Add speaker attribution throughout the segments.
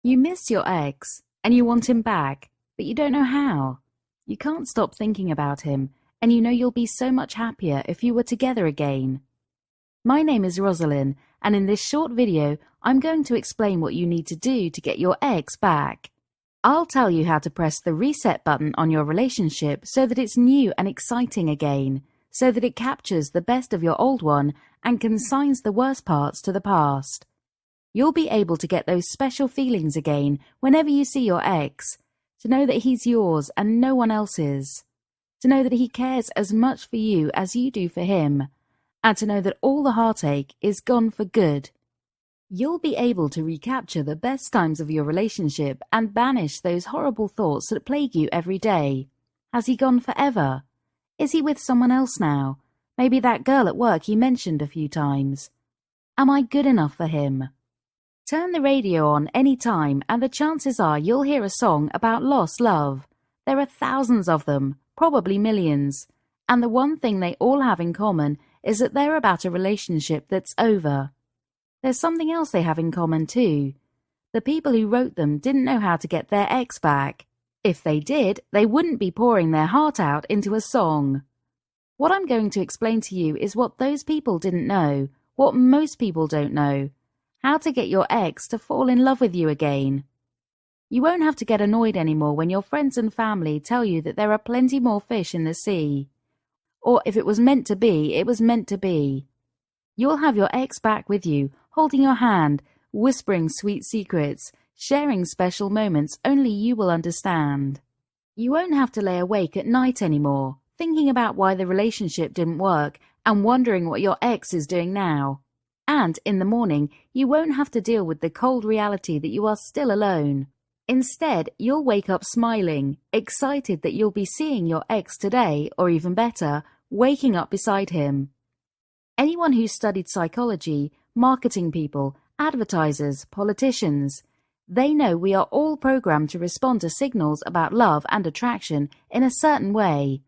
Speaker 1: You miss your ex and you want him back, but you don't know how. You can't stop thinking about him, and you know you'll be so much happier if you were together again. My name is Rosalind, and in this short video, I'm going to explain what you need to do to get your ex back. I'll tell you how to press the reset button on your relationship so that it's new and exciting again, so that it captures the best of your old one and consigns the worst parts to the past. You'll be able to get those special feelings again whenever you see your ex, to know that he's yours and no one else's, to know that he cares as much for you as you do for him, and to know that all the heartache is gone for good. You'll be able to recapture the best times of your relationship and banish those horrible thoughts that plague you every day. Has he gone forever? Is he with someone else now? Maybe that girl at work he mentioned a few times. Am I good enough for him? Turn the radio on any time and the chances are you'll hear a song about lost love. There are thousands of them, probably millions, and the one thing they all have in common is that they're about a relationship that's over. There's something else they have in common too. The people who wrote them didn't know how to get their ex back. If they did, they wouldn't be pouring their heart out into a song. What I'm going to explain to you is what those people didn't know, what most people don't know. How to get your ex to fall in love with you again. You won't have to get annoyed anymore when your friends and family tell you that there are plenty more fish in the sea. Or if it was meant to be, it was meant to be. You'll have your ex back with you, holding your hand, whispering sweet secrets, sharing special moments only you will understand. You won't have to lay awake at night anymore, thinking about why the relationship didn't work and wondering what your ex is doing now. And in the morning, you won't have to deal with the cold reality that you are still alone. Instead, you'll wake up smiling, excited that you'll be seeing your ex today, or even better, waking up beside him. Anyone who's studied psychology, marketing people, advertisers, politicians, they know we are all programmed to respond to signals about love and attraction in a certain way.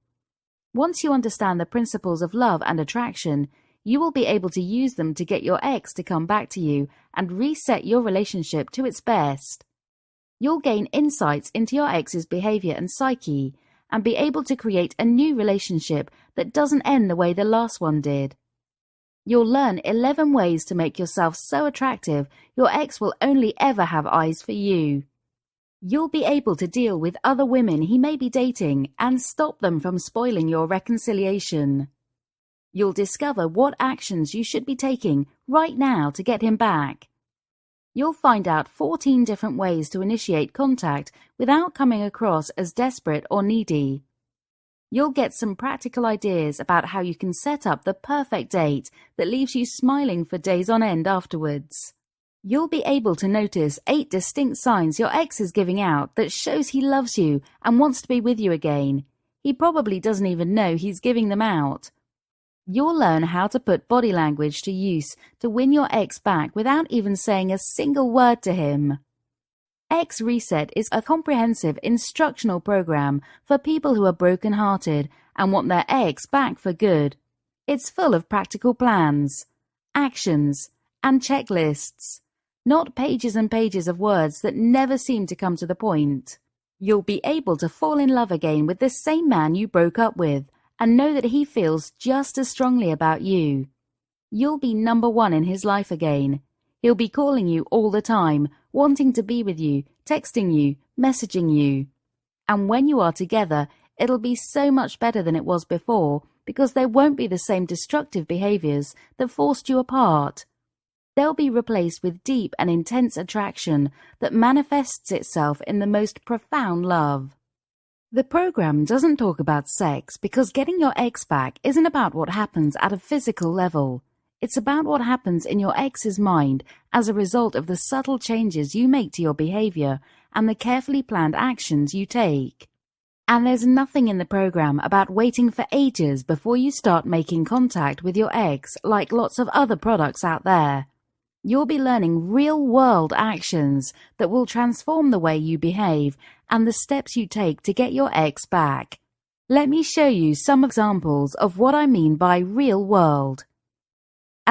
Speaker 1: Once you understand the principles of love and attraction, you will be able to use them to get your ex to come back to you and reset your relationship to its best. You'll gain insights into your ex's behavior and psyche and be able to create a new relationship that doesn't end the way the last one did. You'll learn 11 ways to make yourself so attractive your ex will only ever have eyes for you. You'll be able to deal with other women he may be dating and stop them from spoiling your reconciliation. You'll discover what actions you should be taking right now to get him back. You'll find out 14 different ways to initiate contact without coming across as desperate or needy. You'll get some practical ideas about how you can set up the perfect date that leaves you smiling for days on end afterwards. You'll be able to notice 8 distinct signs your ex is giving out that shows he loves you and wants to be with you again. He probably doesn't even know he's giving them out. You'll learn how to put body language to use to win your ex back without even saying a single word to him. Ex Reset is a comprehensive instructional program for people who are broken-hearted and want their ex back for good. It's full of practical plans, actions, and checklists, not pages and pages of words that never seem to come to the point. You'll be able to fall in love again with the same man you broke up with, and know that he feels just as strongly about you. You'll be number one in his life again. He'll be calling you all the time, wanting to be with you, texting you, messaging you. And when you are together, it'll be so much better than it was before because there won't be the same destructive behaviors that forced you apart. They'll be replaced with deep and intense attraction that manifests itself in the most profound love. The program doesn't talk about sex because getting your ex back isn't about what happens at a physical level. It's about what happens in your ex's mind as a result of the subtle changes you make to your behavior and the carefully planned actions you take. And there's nothing in the program about waiting for ages before you start making contact with your ex like lots of other products out there. You'll be learning real-world actions that will transform the way you behave and the steps you take to get your ex back. Let me show you some examples of what I mean by real world.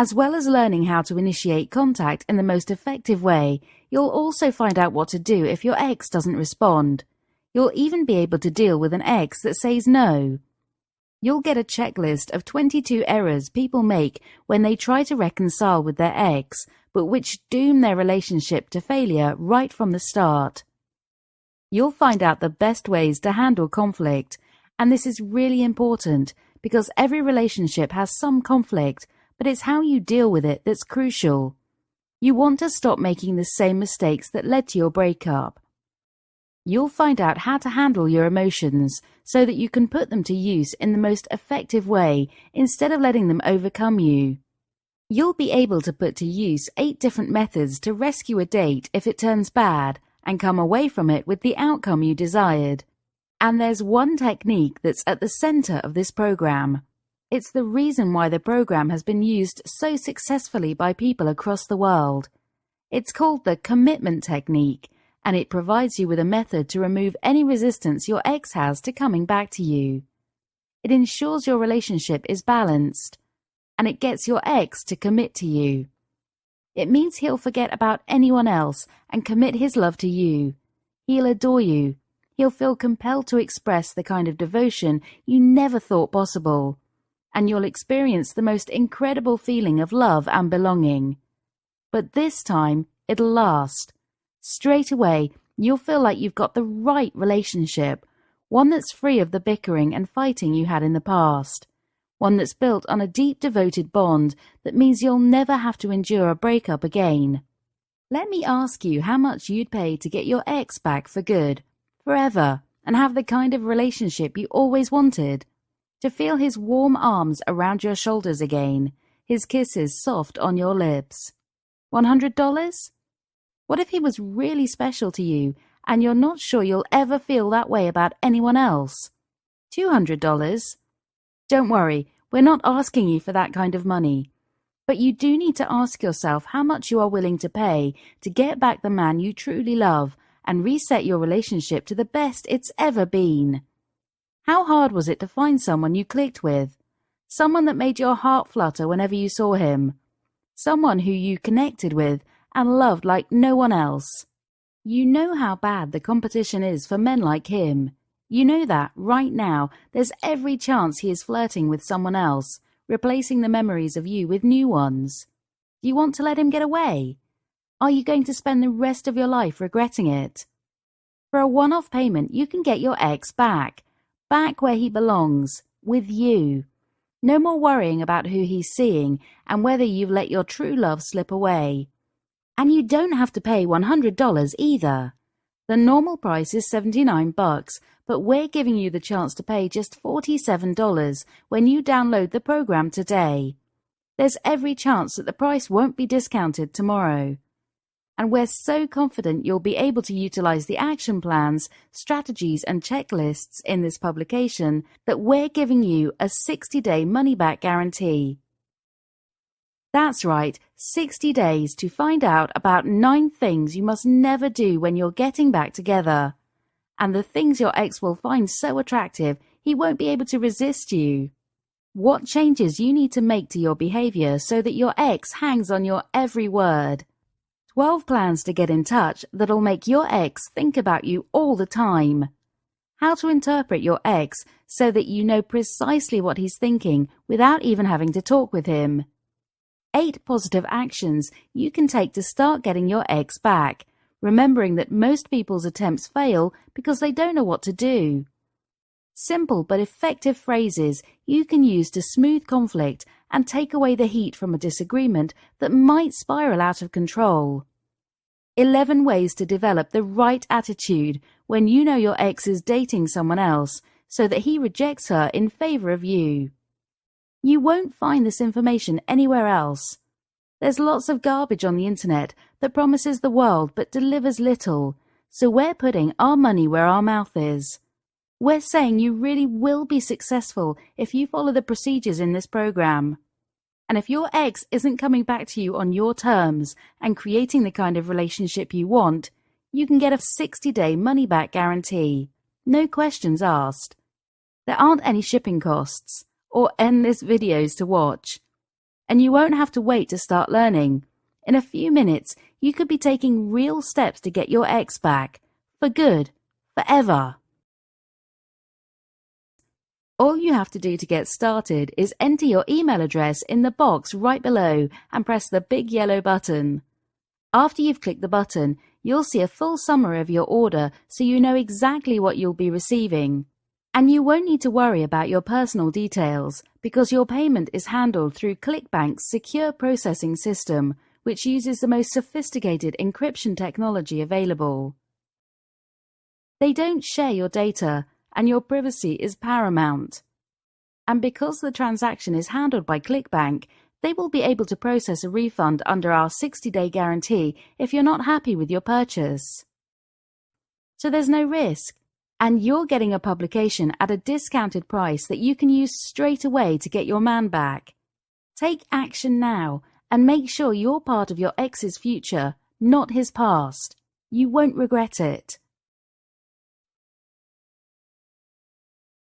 Speaker 1: As well as learning how to initiate contact in the most effective way, you'll also find out what to do if your ex doesn't respond. You'll even be able to deal with an ex that says no. You'll get a checklist of 22 errors people make when they try to reconcile with their ex, but which doom their relationship to failure right from the start. You'll find out the best ways to handle conflict, and this is really important because every relationship has some conflict, but it's how you deal with it that's crucial. You want to stop making the same mistakes that led to your breakup. You'll find out how to handle your emotions so that you can put them to use in the most effective way instead of letting them overcome you. You'll be able to put to use 8 different methods to rescue a date if it turns bad and come away from it with the outcome you desired. And there's one technique that's at the center of this program. It's the reason why the program has been used so successfully by people across the world. It's called the commitment technique, and it provides you with a method to remove any resistance your ex has to coming back to you. It ensures your relationship is balanced, and it gets your ex to commit to you. It means he'll forget about anyone else and commit his love to you. He'll adore you. He'll feel compelled to express the kind of devotion you never thought possible, and you'll experience the most incredible feeling of love and belonging. But this time, it'll last. Straight away, you'll feel like you've got the right relationship, one that's free of the bickering and fighting you had in the past, one that's built on a deep devoted bond that means you'll never have to endure a breakup again. Let me ask you how much you'd pay to get your ex back for good, forever, and have the kind of relationship you always wanted. To feel his warm arms around your shoulders again, his kisses soft on your lips. $100? What if he was really special to you and you're not sure you'll ever feel that way about anyone else? $200? Don't worry, we're not asking you for that kind of money. But you do need to ask yourself how much you are willing to pay to get back the man you truly love and reset your relationship to the best it's ever been. How hard was it to find someone you clicked with? Someone that made your heart flutter whenever you saw him? Someone who you connected with and loved like no one else? You know how bad the competition is for men like him. You know that right now there's every chance he is flirting with someone else, replacing the memories of you with new ones. Do you want to let him get away? Are you going to spend the rest of your life regretting it? For a one-off payment, you can get your ex back where he belongs, with you. No more worrying about who he's seeing and whether you've let your true love slip away. And you don't have to pay $100 either. The normal price is $79, but we're giving you the chance to pay just $47 when you download the program today. There's every chance that the price won't be discounted tomorrow. And we're so confident you'll be able to utilize the action plans, strategies, and checklists in this publication that we're giving you a 60-day money-back guarantee. That's right, 60 days to find out about 9 things you must never do when you're getting back together. And the things your ex will find so attractive, he won't be able to resist you. What changes you need to make to your behavior so that your ex hangs on your every word. 12 plans to get in touch that'll make your ex think about you all the time. How to interpret your ex so that you know precisely what he's thinking without even having to talk with him. 8 positive actions you can take to start getting your ex back, remembering that most people's attempts fail because they don't know what to do. Simple but effective phrases you can use to smooth conflict and take away the heat from a disagreement that might spiral out of control. 11 ways to develop the right attitude when you know your ex is dating someone else so that he rejects her in favor of you. You won't find this information anywhere else. There's lots of garbage on the internet that promises the world but delivers little, so we're putting our money where our mouth is. We're saying you really will be successful if you follow the procedures in this program. And if your ex isn't coming back to you on your terms and creating the kind of relationship you want, you can get a 60-day money-back guarantee. No questions asked. There aren't any shipping costs or endless videos to watch. and you won't have to wait to start learning. In a few minutes, you could be taking real steps to get your ex back. For good. Forever. All you have to do to get started is enter your email address in the box right below and press the big yellow button. After you've clicked the button, you'll see a full summary of your order so you know exactly what you'll be receiving. And you won't need to worry about your personal details because your payment is handled through ClickBank's secure processing system, which uses the most sophisticated encryption technology available. They don't share your data, and your privacy is paramount. And because the transaction is handled by ClickBank, they will be able to process a refund under our 60-day guarantee if you're not happy with your purchase. So there's no risk, and you're getting a publication at a discounted price that you can use straight away to get your man back. Take action now and make sure you're part of your ex's future, not his past. You won't regret it.